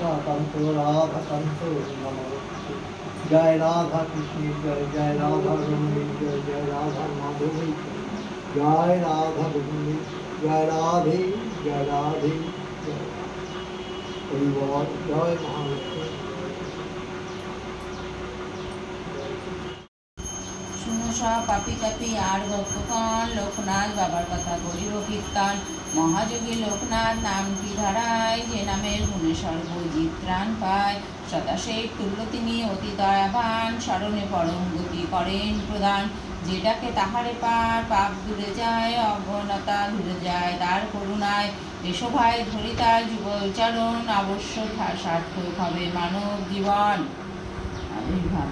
কান্ত রাধা কান্ত নমস্তে। জয় রাধা কৃষ্ণের জয়, জয় রাধা রমণীর জয়, জয় রাধা মাধবী জয়, রাধা গোবিন্দ জয়, রাধে জয়, রাধে জয়, হরিবল জয় মহালক্ষ্মী। শুনো সব পাপি তাপি আর ভক্তগণ, লোকনাথ বাবার কথা করিব কীর্তন। মহাযোগী লোকনাথ নামটি ধারায়, যে নামের গুণে সর্বজীব ত্রাণ পায়। সদাশিব তুল্য তিনি অতি দয়াবান, স্মরণে পরম গতি করেন প্রদান। যেটাকে তাহারে পার পাপ দূরে যায়, অজ্ঞানতা দূরে যায় তার করুণায়। এসো ভাই ধরি তার যুগল চরণ, অবশ্য সার্থক হবে মানব জীবন। আবির্ভাব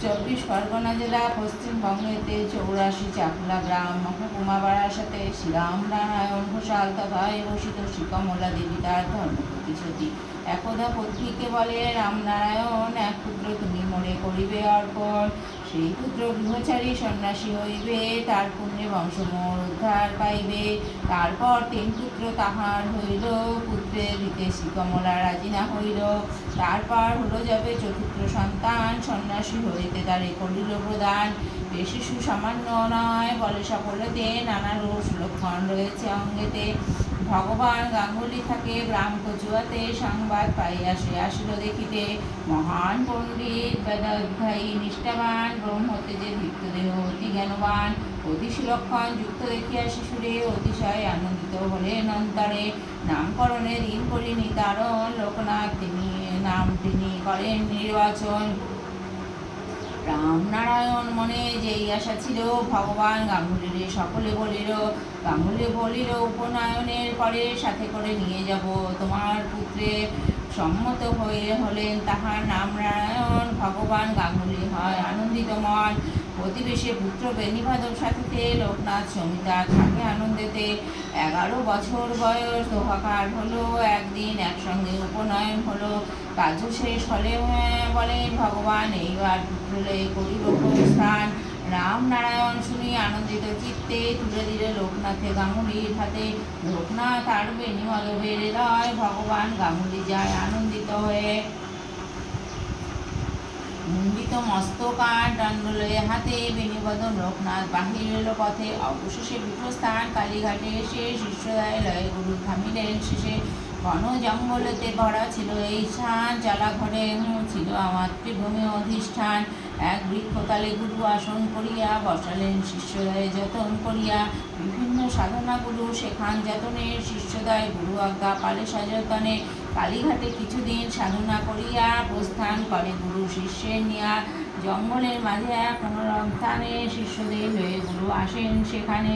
24 পরগনা জেলা, পশ্চিমবঙ্গেতে 84 চাকলা গ্রাম, মহকুমা বারাসাতে শ্রীরাম নারায়ণ ঘোষাল তথা বসিত শ্রীকমলা দেবী তার ধর্মপতি সতী। একদা পত্নীকে বলে রামনারায়ণ, এক পুত্র তুমি মোরে করিবে অর্পণ। সেই পুত্র গৃহচারী সন্ন্যাসী হইবে, তার পুণ্যে বংশ মোর উদ্ধার পাইবে। তারপর 3 পুত্র তাহার হইল, পুত্রে দিতে শ্রীকমলা রাজি না হইল। তারপর হলো যাবে 4র্থ সন্তান, সন্ন্যাসী হইতে তারে করিল প্রদান। বেশি সুসামান্য নয় বলে সকলেতে, নানা রোষ লক্ষণ রয়েছে অঙ্গেতে। ভগবান গাঙ্গুলি থাকে গ্রাম কচুয়াতে, সংবাদ পাইয়া সে আসিল দেখিতে। মহান পণ্ডিত বেদাধ্যায়ী নিষ্ঠাবান, ব্রহ্মতেজে দীপ্ত দেহ অতি জ্ঞানবান। অতি সুলক্ষণ যুক্ত দেখিয়া শিশুরে, অতিশয় আনন্দিত হলেন অন্তরে। নামকরণে দিন করি নিতারণ, লোকনাথ তিনি করেন নির্বাচন। রামনারায়ণ মনে যেই আশা ছিল, ভগবান গাঙ্গুলিরে সকলে বলিল। গাঙ্গুলি বলিল, উপনয়নের পরে সাথে করে নিয়ে যাব তোমার পুত্রে। সম্মত হয়ে হলেন তাহার নাম নারায়ণ, ভগবান গাঙ্গুলি হয় আনন্দিত মন। প্রতিবেশে পুত্র বেণীমাধব সাথীতে, লোকনাথ সমিতা থাকে আনন্দেতে। 11 বছর বয়স দোহাকার হলো, একদিন একসঙ্গে উপনয়ন হলো। কার্য শেষ হলে বলেন ভগবান, এইবার পুত্র লয়ে করিব স্থান। রামনারায়ণ শুনি আনন্দিত চিত্তে, তুলে দিলে লোকনাথে গাঙ্গুলির হাতে। লোকনাথ আর বেণীমাধবের হৃদয়, ভগবান গাঙ্গুলি যায় আনন্দিত হয়ে। মুন্ডিত মস্তকার দণ্ড লয়ে হাতে, বেণীবদন লোকনাথ বাহির এলো পথে। অবশেষে পীঠস্থান কালীঘাটে এসে, শিষ্যদায় লয়ে গুরু থামিলেন শেষে। ঘন জঙ্গলেতে ভরা ছিল এই স্থান, জলাঘরে ছিল মাতৃভূমি অধিষ্ঠান। এক বৃক্ষতলে গুরু আসন করিয়া, বসালেন শিষ্যদয়ে যতন করিয়া। বিভিন্ন সাধনা গুরু শেখান যতনে, শিষ্যদয় গুরু আজ্ঞা পালে সযতনে। কালীঘাটে কিছুদিন সাধনা করিয়া, প্রস্থান করে গুরু শিষ্যের নিয়া। জঙ্গলের মাঝে এক স্থানে, শিষ্যদের লয়ে গুরু আসেন সেখানে।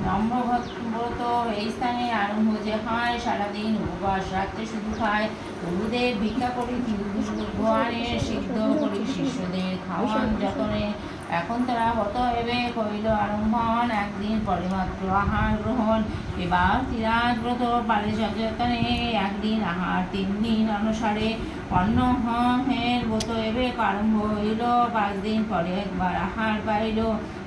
নম্রব্রত এই স্থানে আরম্ভ যে হয়, সারাদিন উপবাস রাত্রে শুধু খায়। গুরুদেব ভিক্ষা করি ভগবানের, সিদ্ধ করি শিষ্যদের খাওয়ান যতনে। এখন তারা হত হেবে কইল আরম্ভন, একদিন পরে মাত্র আহার গ্রহণ। এবার তিরাজ ব্রত পালে সযতনে, একদিন আহার 3 দিন অনুসারে। অন্নহের ব্রত এবে আরম্ভ হইল, 5 দিন পরে একবার আহার পাইল।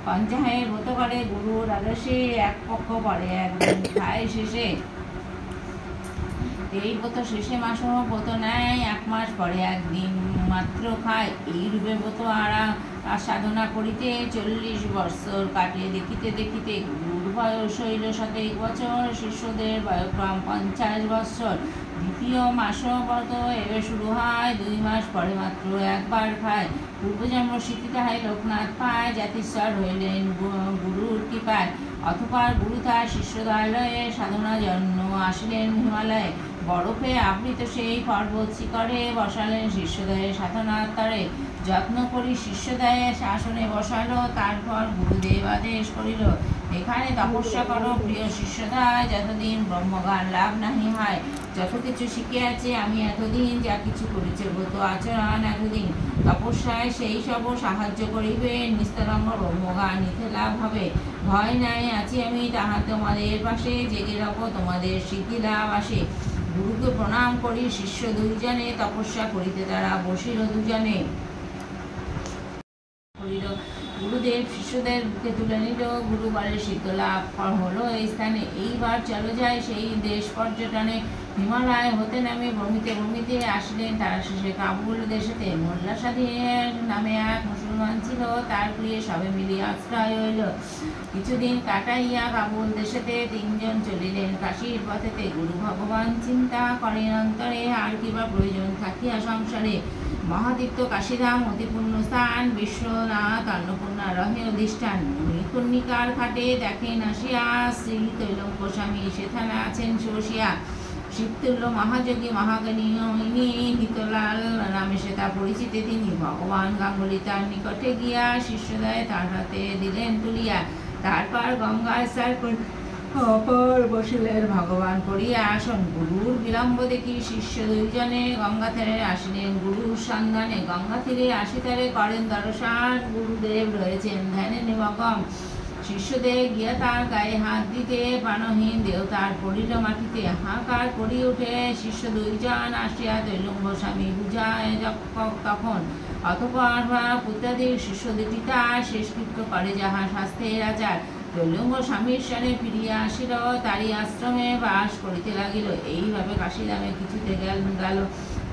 পঞ্চায়ের ব্রত করে গুরুর আদেশে, এক পক্ষ পরে একদিন খায় শেষে। এই ব্রত শেষে মাসও ব্রত নেয়, 1 মাস পরে একদিন মাত্র খায়। এই রূপে ব্রত সাধনা করিতে 40 বৎসর কাটে দেখিতে দেখিতে। গুরুর বয়স হইল 27 বছর, শিষ্যদের বয়ক্রম 50 বৎসর। দ্বিতীয় মাস ব্রত এবে শুরু হয়, 2 মাস পরে মাত্র একবার খায়। পূর্বজন্ম স্মৃতি তাহাই লোকনাথ পায়, জাতিস্বর হইলেন গুরুর কৃপায়। অতঃপর গুরু তার শিষ্যদয় লয়ে সাধনা জন্য আসিলেন হিমালয়ে। বরফে আবৃত সেই পর্বত শিখরে, বসালেন শিষ্যদয়ে সাধনার তরে। যত্ন করি শিষ্যদয়ে শাসনে বসালো, তারপর গুরুদেব আদেশ করিল, এখানে তপস্যা করো প্রিয় শিষ্যদয়, যতদিন ব্রহ্মজ্ঞান লাভ নাহি হয়। যত কিছু শিখিয়াছে আমি এতদিন, যা কিছু করেছে ব্রত আচরণ এতদিন। তপস্যায় সেই সব সাহায্য করিবে, নিস্তরঙ্গ ব্রহ্মজ্ঞান নিতে লাভ হবে। ভয় নাই আছি আমি তাহা তোমাদের পাশে, জেগে রাখো তোমাদের সিদ্ধি লাভ আসে। গুরুকে প্রণাম করি শিষ্য 2 জনে, তপস্যা করিতে তারা বসিল 2 জনে। গুরুদেব শিষ্যদের বুকে তুলে নিল, গুরু বলে সিদ্ধ লাভ হলো এই স্থানে। এইবার চলো যায় সেই দেশ পর্যটনে। হিমালয় হতে নামে ভ্রমিতে ভ্রমিতে আসলেন তারা শেষে কাবুল দেশেতে। মোল্লা সাহেব নামে এক মুসলমান ছিল, তার প্রিয় সবে মিলিয়া আশ্রয় হইল। কিছুদিন কাটাইয়া কাবুল দেশেতে তিনজন চলিলেন কাশীর পথেতে। গুরু ভগবান চিন্তা করেন অন্তরে, আর কিবা প্রয়োজন থাকিয়া সংসারে। মহাতীর্থ কাশীধাম অতি পুণ্য স্থান, বিশ্বনাথ অন্নপূর্ণা রহে অধিষ্ঠান। কর্ণিকার ঘাটে দেখেন আসিয়া শ্রী তৈলঙ্গ স্বামী সেখানে আছেন বসিয়া। শিবতুল্য মহাযোগী মহাজ্ঞানী হিতলাল নামে সেটা পরিচিতি তিনি। ভগবান গাঙ্গুলি তার নিকটে গিয়া শিষ্যদয় তার হাতে দিলেন তুলিয়া। তারপর গঙ্গায় স্নান অপর বসিলেন ভগবান করিয়া আসন। গুরুর বিলম্ব দেখি শিষ্য দুইজনে গঙ্গা তীরে আসিলেন গুরুর সন্ধানে। গঙ্গা তীরে আসিতারে করেন দর্শন, গুরুদেব রয়েছেন ধ্যানে নিমগ্ন। শিষ্যদের গিয়া তার গায়ে হাত দিতে প্রাণহীন দেহ তার পড়িল মাটিতে। হাহাকার করি উঠে শিষ্য দুইজন আসিয়া তৈলঙ্গ স্বামী বুঝায় তখন। অতঃপর পুত্রাদির শিষ্য দুটি তার শেষকৃত্য করে যাহা শাস্ত্রের আচার। তৈলঙ্গ স্বামীর স্থানে ফিরিয়া আসিল, তারই আশ্রমে বাস করিতে লাগিল। এইভাবে কাশীধামে কিছুতে গেল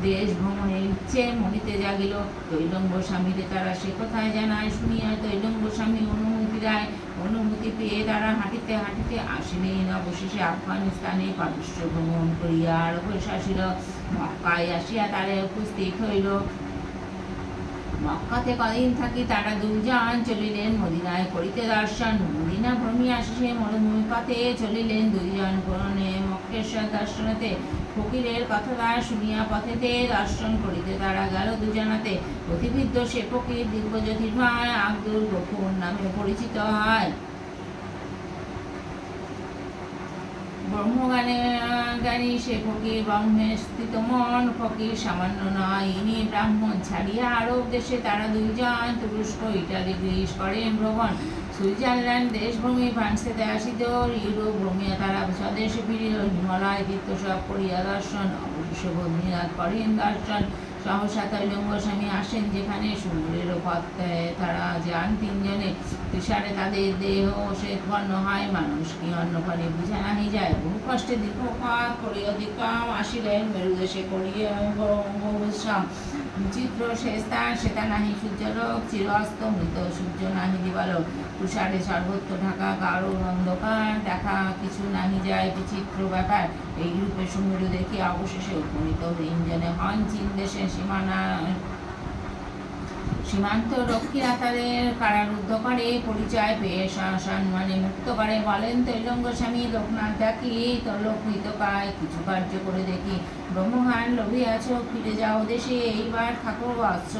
দেশ ভ্রমণের ইচ্ছে মনিতে জাগিল। তৈলঙ্গ স্বামীরে তারা সে কথায় জানায় শুনিয়া তৈলঙ্গ স্বামী অনুমতি দেয়। অনুমতি পেয়ে তারা হাঁটিতে হাঁটিতে আসিলেন অবশেষে আফগানিস্তানে। পারস্য ভ্রমণ করিয়া অবশেষ আসিল, মক্কায় আসিয়া তারা উপস্থিত হইল। মক্কাতে কদিন থাকি তারা দুইজন চলিলেন মদিনায় করিতে দর্শন। মদিনা ভ্রমিয়া শেষে মরুভূমি পথে চলিলেন দুইজন পূরণে মক্কেশ্বর দর্শনতে। ফকিরের কথা শুনিয়া পথেতে দর্শন করিতে তারা গেল দুজনাতে। অতিবিদ্ধ সে ফকির দিব্য জ্যোতির্ময় আব্দুল গফুর নামে পরিচিত হয়। ব্রহ্মজ্ঞানী সে ফকির, ব্রহ্মে স্থিত মন। ফকির সামান্য নয়, ইনি ব্রাহ্মণ। ছাড়িয়া আরব দেশে তারা দুইজন তুরস্ক ইটালি গ্রিস করেন ভ্রমণ। সুইজারল্যান্ড দেশভূমি ফ্রান্সেতে আসিত। ইউরোপ ভ্রমিয়া তারা স্বদেশে ফিরিল। হিমালয় তীর্থ সব করিয়া দর্শন, অবশেষে বদ্রীনাথ করেন দর্শন। সহসা তৈলঙ্গ স্বামী আসেন যেখানে, সমুদ্রের পথে তারা যান তিনজনে। তুষারে তাদের দেহ শ্বেতবর্ণ হয়, মানুষ কি অন্নপানে বুঝা নাহি যায়। বহু কষ্টে দীর্ঘপাত করিয়া অতিক্রম আসিলেন মেরুদেশে করিয়া বিশ্রাম। বিচিত্র সে স্থান, সেটা নাহি সূর্যলোক, চিরস্ত মৃত সূর্য নাহি দিবালোক। তুষারে সর্বত্র ঢাকা গাঢ় অন্ধকার, দেখা কিছু নাহি যায় বিচিত্র ব্যাপার। এই রূপে সমুদ্র দেখিয়া অবশেষে উপনীত তিনজনে হন চীন দেশে সীমান্ত রক্ষীরা তাদের কারারুদ্ধ করে। পরিচয় পেয়ে সম্মানে মুক্ত করে। বলেন তৈলঙ্গ স্বামী লোকনাথ ডাকি, লোক হিতকায় কিছু কার্য করে দেখি। ব্রহ্মজ্ঞান লোভিয়াছ, ফিরে যাও দেশে, এইবার থাকো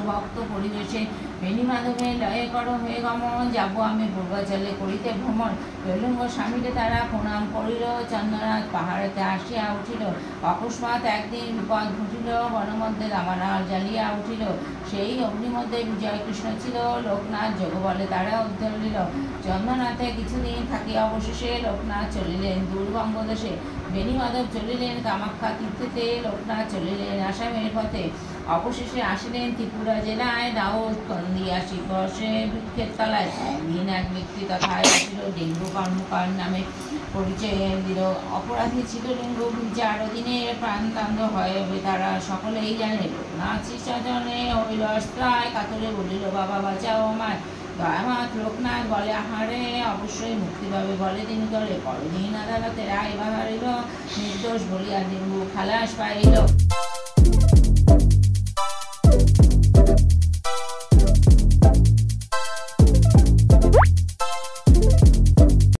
ভক্ত পরিবেশে। বেণী মাধবে লয়ে করো হয়ে গমন, যাবো আমি পূর্বাচলে করিতে ভ্রমণ। তৈলঙ্গ স্বামীকে তারা প্রণাম করিল, চন্দ্রনাথ পাহাড়েতে আসিয়া উঠিল। অকস্মাৎ একদিন বিপদ ঘটিল, বনমধ্যে দাবানল জ্বালিয়া উঠিল। সেই অগ্নিমধ্যে বিজয় কৃষ্ণ ছিল, লোকনাথ যোগ বলে তারা উদ্ধার হইল। চন্দ্রনাথে কিছুদিন থাকি অবশেষে লোকনাথ চলিলেন দূরবঙ্গ দেশে। বেণী মাধব চলিলেন কামাখ্যা তীর্থেতে, লোকনাথ চলিলেন আসামের পথে। অবশেষে আসিলেন ত্রিপুরা জেলায় দাউদকান্দিয়া শিববর্ষে বৃক্ষের তলায়। একদিন এক ব্যক্তি তথায় আসিল, ডেঙ্গু কর্মকার নামে পরিচয় দিল। অপরাধী ছিল ডেঙ্গু, বিচার অধীনে প্রাণদণ্ড হয় তারা সকলেই জানে। লোকনাথ শিষ্যজনে হইল আশ্রয়, কাতরে বলিল বাবা বাঁচাও আমায়। দয়ামাত লোকনাথ বলে আহারে, অবশ্যই মুক্তি পাবে বলে তিনি করে। পরদিন আদালতে রায় বাহারিল, নির্দোষ বলিয়া ডেঙ্গু খালাস পাইল।